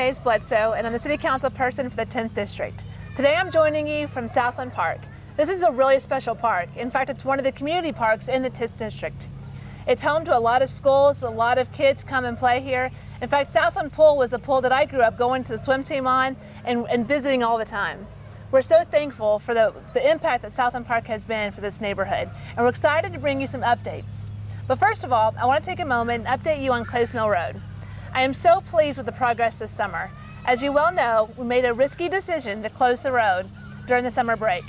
is Bledsoe, and I'm the City Council person for the 10th District. Today I'm joining you from Southland Park. This is a really special park. In fact, it's one of the community parks in the 10th District. It's home to a lot of schools, a lot of kids come and play here. In fact, Southland Pool was the pool that I grew up going to the swim team on and visiting all the time. We're so thankful for the impact that Southland Park has been for this neighborhood, and we're excited to bring you some updates. But first of all, I want to take a moment and update you on Clays Mill Road. I am so pleased with the progress this summer. As you well know, we made a risky decision to close the road during the summer break.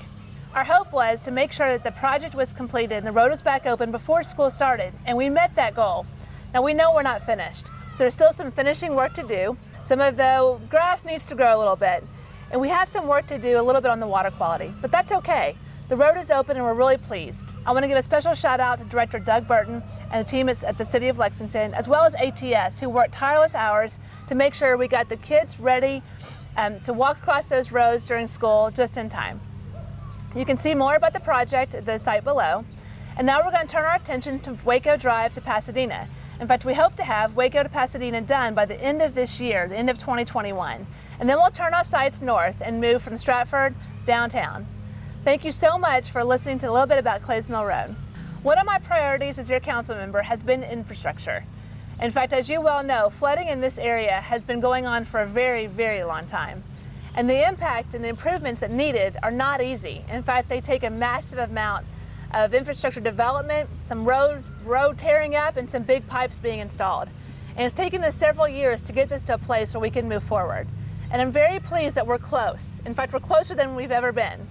Our hope was to make sure that the project was completed and the road was back open before school started, and we met that goal. Now we know we're not finished. There's still some finishing work to do. Some of the grass needs to grow a little bit, and we have some work to do a little bit on the water quality, but that's okay. The road is open and we're really pleased. I want to give a special shout out to Director Doug Burton and the team at the City of Lexington, as well as ATS, who worked tireless hours to make sure we got the kids ready to walk across those roads during school just in time. You can see more about the project at the site below. And now we're going to turn our attention to Waco Drive to Pasadena. In fact, we hope to have Waco to Pasadena done by the end of this year, the end of 2021. And then we'll turn our sights north and move from Stratford downtown. Thank you so much for listening to a little bit about Clays Mill Road. One of my priorities as your council member has been infrastructure. In fact, as you well know, flooding in this area has been going on for a very, very long time. And the impact and the improvements that needed are not easy. In fact, they take a massive amount of infrastructure development, some road tearing up, and some big pipes being installed. And it's taken us several years to get this to a place where we can move forward. And I'm very pleased that we're close. In fact, we're closer than we've ever been.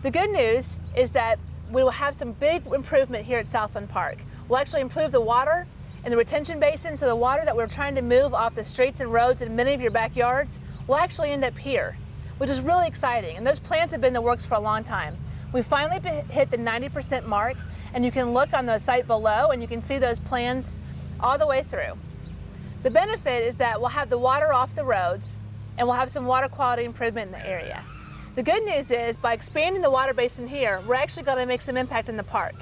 The good news is that we will have some big improvement here at Southland Park. We'll actually improve the water in the retention basin, so the water that we're trying to move off the streets and roads in many of your backyards will actually end up here, which is really exciting. And those plans have been in the works for a long time. We finally hit the 90% mark, and you can look on the site below and you can see those plans all the way through. The benefit is that we'll have the water off the roads and we'll have some water quality improvement in the area. The good news is, by expanding the water basin here, we're actually going to make some impact in the park.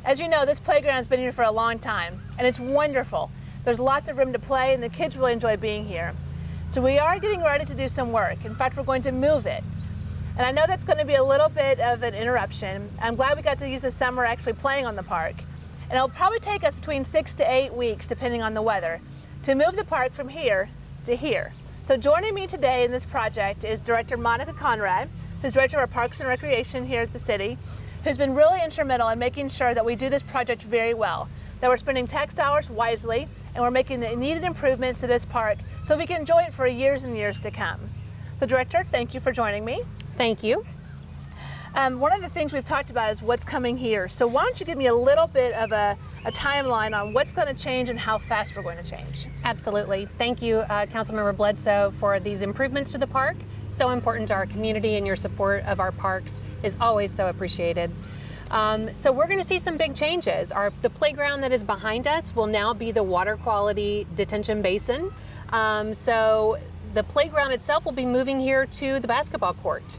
As you know, this playground has been here for a long time, and it's wonderful. There's lots of room to play, and the kids really enjoy being here. So we are getting ready to do some work. In fact, we're going to move it. And I know that's going to be a little bit of an interruption. I'm glad we got to use the summer actually playing on the park. And it'll probably take us between 6 to 8 weeks, depending on the weather, to move the park from here to here. So joining me today in this project is Director Monica Conrad, who's Director of Parks and Recreation here at the city, who's been really instrumental in making sure that we do this project very well, that we're spending tax dollars wisely, and we're making the needed improvements to this park so we can enjoy it for years and years to come. So Director, thank you for joining me. Thank you. One of the things we've talked about is what's coming here. So why don't you give me a little bit of a timeline on what's going to change and how fast we're going to change? Absolutely. Thank you, Councilmember Bledsoe, for these improvements to the park. So important to our community, and your support of our parks is always so appreciated. So we're going to see some big changes. The playground that is behind us will now be the water quality detention basin. So the playground itself will be moving here to the basketball court,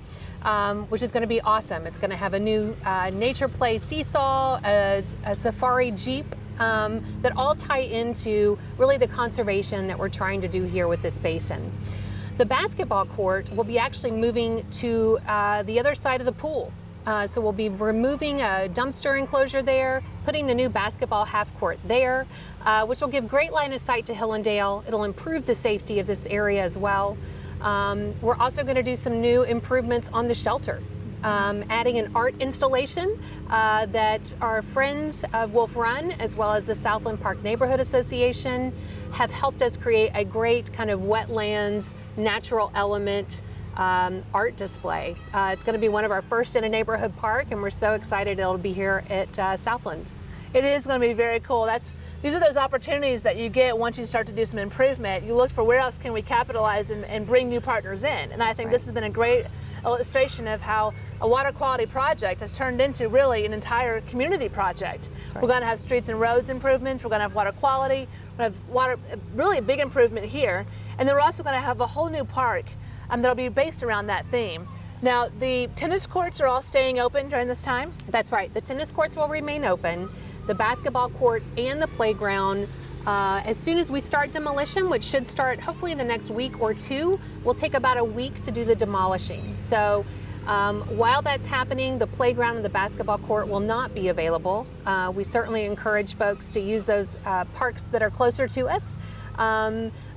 which is going to be awesome. It's going to have a new nature play seesaw, a safari jeep that all tie into really the conservation that we're trying to do here with this basin. The basketball court will be actually moving to the other side of the pool. So we'll be removing a dumpster enclosure there, putting the new basketball half court there, which will give great line of sight to Hillendale. It'll improve the safety of this area as well. We're also going to do some new improvements on the shelter, adding an art installation that our friends of Wolf Run, as well as the Southland Park Neighborhood Association, have helped us create a great kind of wetlands, natural element art display. It's going to be one of our first in a neighborhood park, and we're so excited it'll be here at Southland. It is going to be very cool. These are those opportunities that you get once you start to do some improvement. You look for where else can we capitalize and bring new partners in. And I think this has been a great illustration of how a water quality project has turned into really an entire community project. Right. We're going to have streets and roads improvements. We're going to have water quality. We're going to have water, really a big improvement here. And then we're also going to have a whole new park that'll be based around that theme. Now, the tennis courts are all staying open during this time? That's right. The tennis courts will remain open. The basketball court and the playground As soon as we start demolition, which should start hopefully in the next week or two, we'll take about a week to do the demolishing. So while that's happening, the playground and the basketball court will not be available. We certainly encourage folks to use those parks that are closer to us.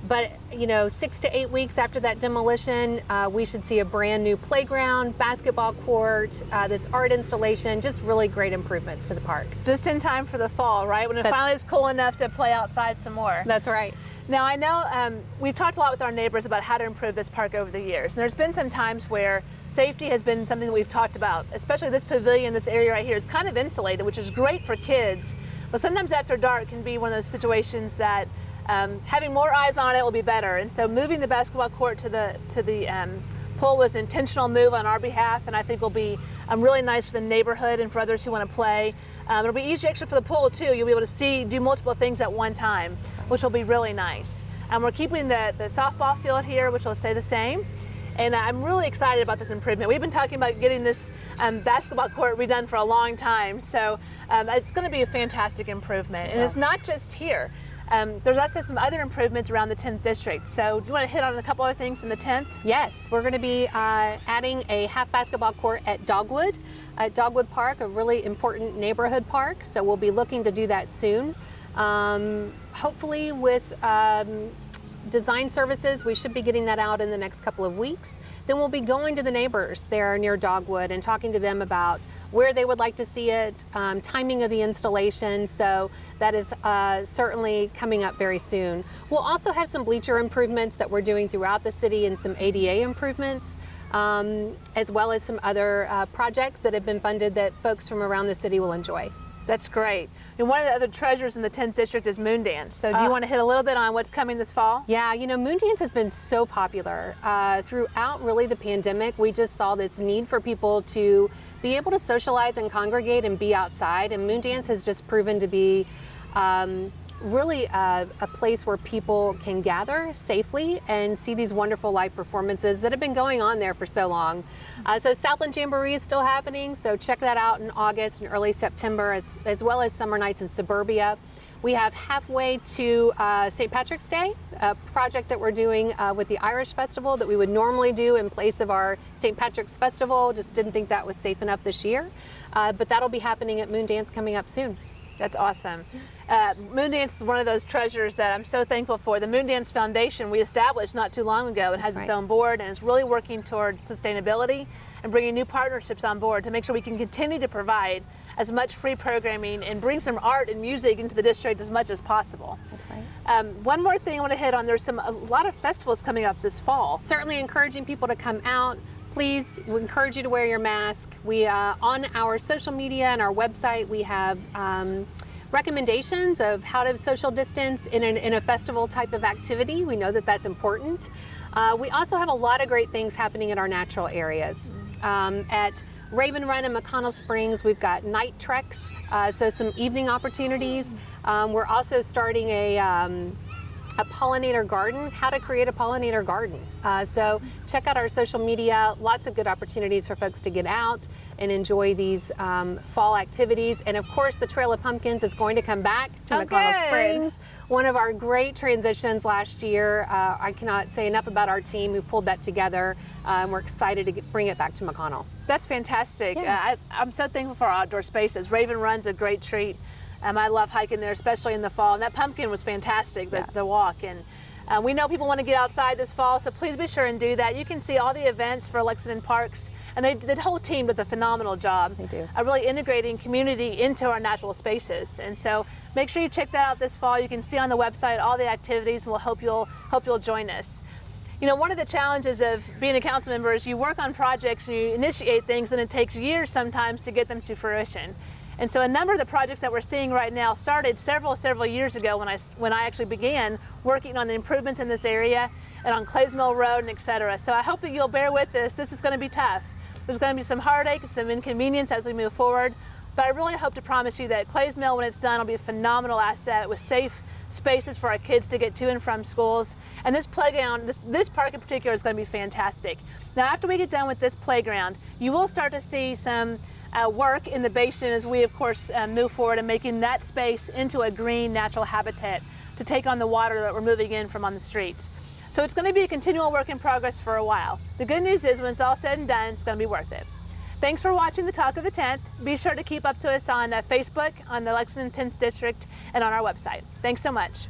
But 6 to 8 weeks after that demolition, we should see a brand new playground, basketball court, this art installation, just really great improvements to the park. Just in time for the fall, right? When it finally is cool enough to play outside some more. That's right. Now I know we've talked a lot with our neighbors about how to improve this park over the years. And there's been some times where safety has been something that we've talked about, especially this pavilion, this area right here is kind of insulated, which is great for kids. But sometimes after dark can be one of those situations that having more eyes on it will be better. And so moving the basketball court to the pool was an intentional move on our behalf, and I think will be really nice for the neighborhood and for others who want to play. It'll be easier actually for the pool too. You'll be able to do multiple things at one time, which will be really nice. We're keeping the softball field here, which will stay the same. And I'm really excited about this improvement. We've been talking about getting this basketball court redone for a long time. So it's going to be a fantastic improvement. And it's not just here. There's also some other improvements around the 10th district. So do you want to hit on a couple other things in the 10th? Yes, we're going to be adding a half basketball court at Dogwood Park, a really important neighborhood park. So we'll be looking to do that soon. Hopefully with design services, we should be getting that out in the next couple of weeks. Then we'll be going to the neighbors there near Dogwood and talking to them about where they would like to see it, timing of the installation. So that is certainly coming up very soon. We'll also have some bleacher improvements that we're doing throughout the city and some ADA improvements, as well as some other projects that have been funded that folks from around the city will enjoy. That's great. And one of the other treasures in the 10th district is Moon Dance. So do you want to hit a little bit on what's coming this fall? Yeah, Moon Dance has been so popular. Throughout really the pandemic, we just saw this need for people to be able to socialize and congregate and be outside. And Moon Dance has just proven to be really a place where people can gather safely and see these wonderful live performances that have been going on there for so long. So Southland Jamboree is still happening, so check that out in August and early September, as well as summer nights in suburbia. We have halfway to St. Patrick's Day, a project that we're doing with the Irish Festival that we would normally do in place of our St. Patrick's Festival. Just didn't think that was safe enough this year, but that'll be happening at Moon Dance coming up soon. That's awesome. Moon Dance is one of those treasures that I'm so thankful for. The Moon Dance Foundation we established not too long ago. It has its own board and is really working towards sustainability and bringing new partnerships on board to make sure we can continue to provide as much free programming and bring some art and music into the district as much as possible. That's right. One more thing I want to hit on, there's a lot of festivals coming up this fall. Certainly encouraging people to come out. Please, we encourage you to wear your mask. We, on our social media and our website, we have recommendations of how to social distance in a festival type of activity. We know that that's important. We also have a lot of great things happening in our natural areas. At Raven Run and McConnell Springs, we've got night treks, so some evening opportunities. We're also starting a pollinator garden, how to create a pollinator garden. So check out our social media, lots of good opportunities for folks to get out and enjoy these fall activities. And of course, the Trail of Pumpkins is going to come back to McConnell Springs. One of our great transitions last year. I cannot say enough about our team who pulled that together. We're excited to bring it back to McConnell. That's fantastic. Yeah. I'm so thankful for our outdoor spaces. Raven Run's a great treat. I love hiking there, especially in the fall. And that pumpkin was fantastic, the walk. And we know people want to get outside this fall, so please be sure and do that. You can see all the events for Lexington Parks, and the whole team does a phenomenal job. They do. Really integrating community into our natural spaces. And so make sure you check that out this fall. You can see on the website all the activities, and we'll hope you'll join us. One of the challenges of being a council member is you work on projects and you initiate things, and it takes years sometimes to get them to fruition. And so a number of the projects that we're seeing right now started several years ago when I actually began working on the improvements in this area and on Clays Mill Road and et cetera. So I hope that you'll bear with this. This is going to be tough. There's going to be some heartache and some inconvenience as we move forward. But I really hope to promise you that Clays Mill, when it's done, will be a phenomenal asset with safe spaces for our kids to get to and from schools. And this playground, this park in particular, is going to be fantastic. Now, after we get done with this playground, you will start to see some work in the basin as we, of course, move forward and making that space into a green natural habitat to take on the water that we're moving in from on the streets. So it's going to be a continual work in progress for a while. The good news is when it's all said and done, it's going to be worth it. Thanks for watching the Talk of the 10th. Be sure to keep up to us on Facebook, on the Lexington 10th District, and on our website. Thanks so much.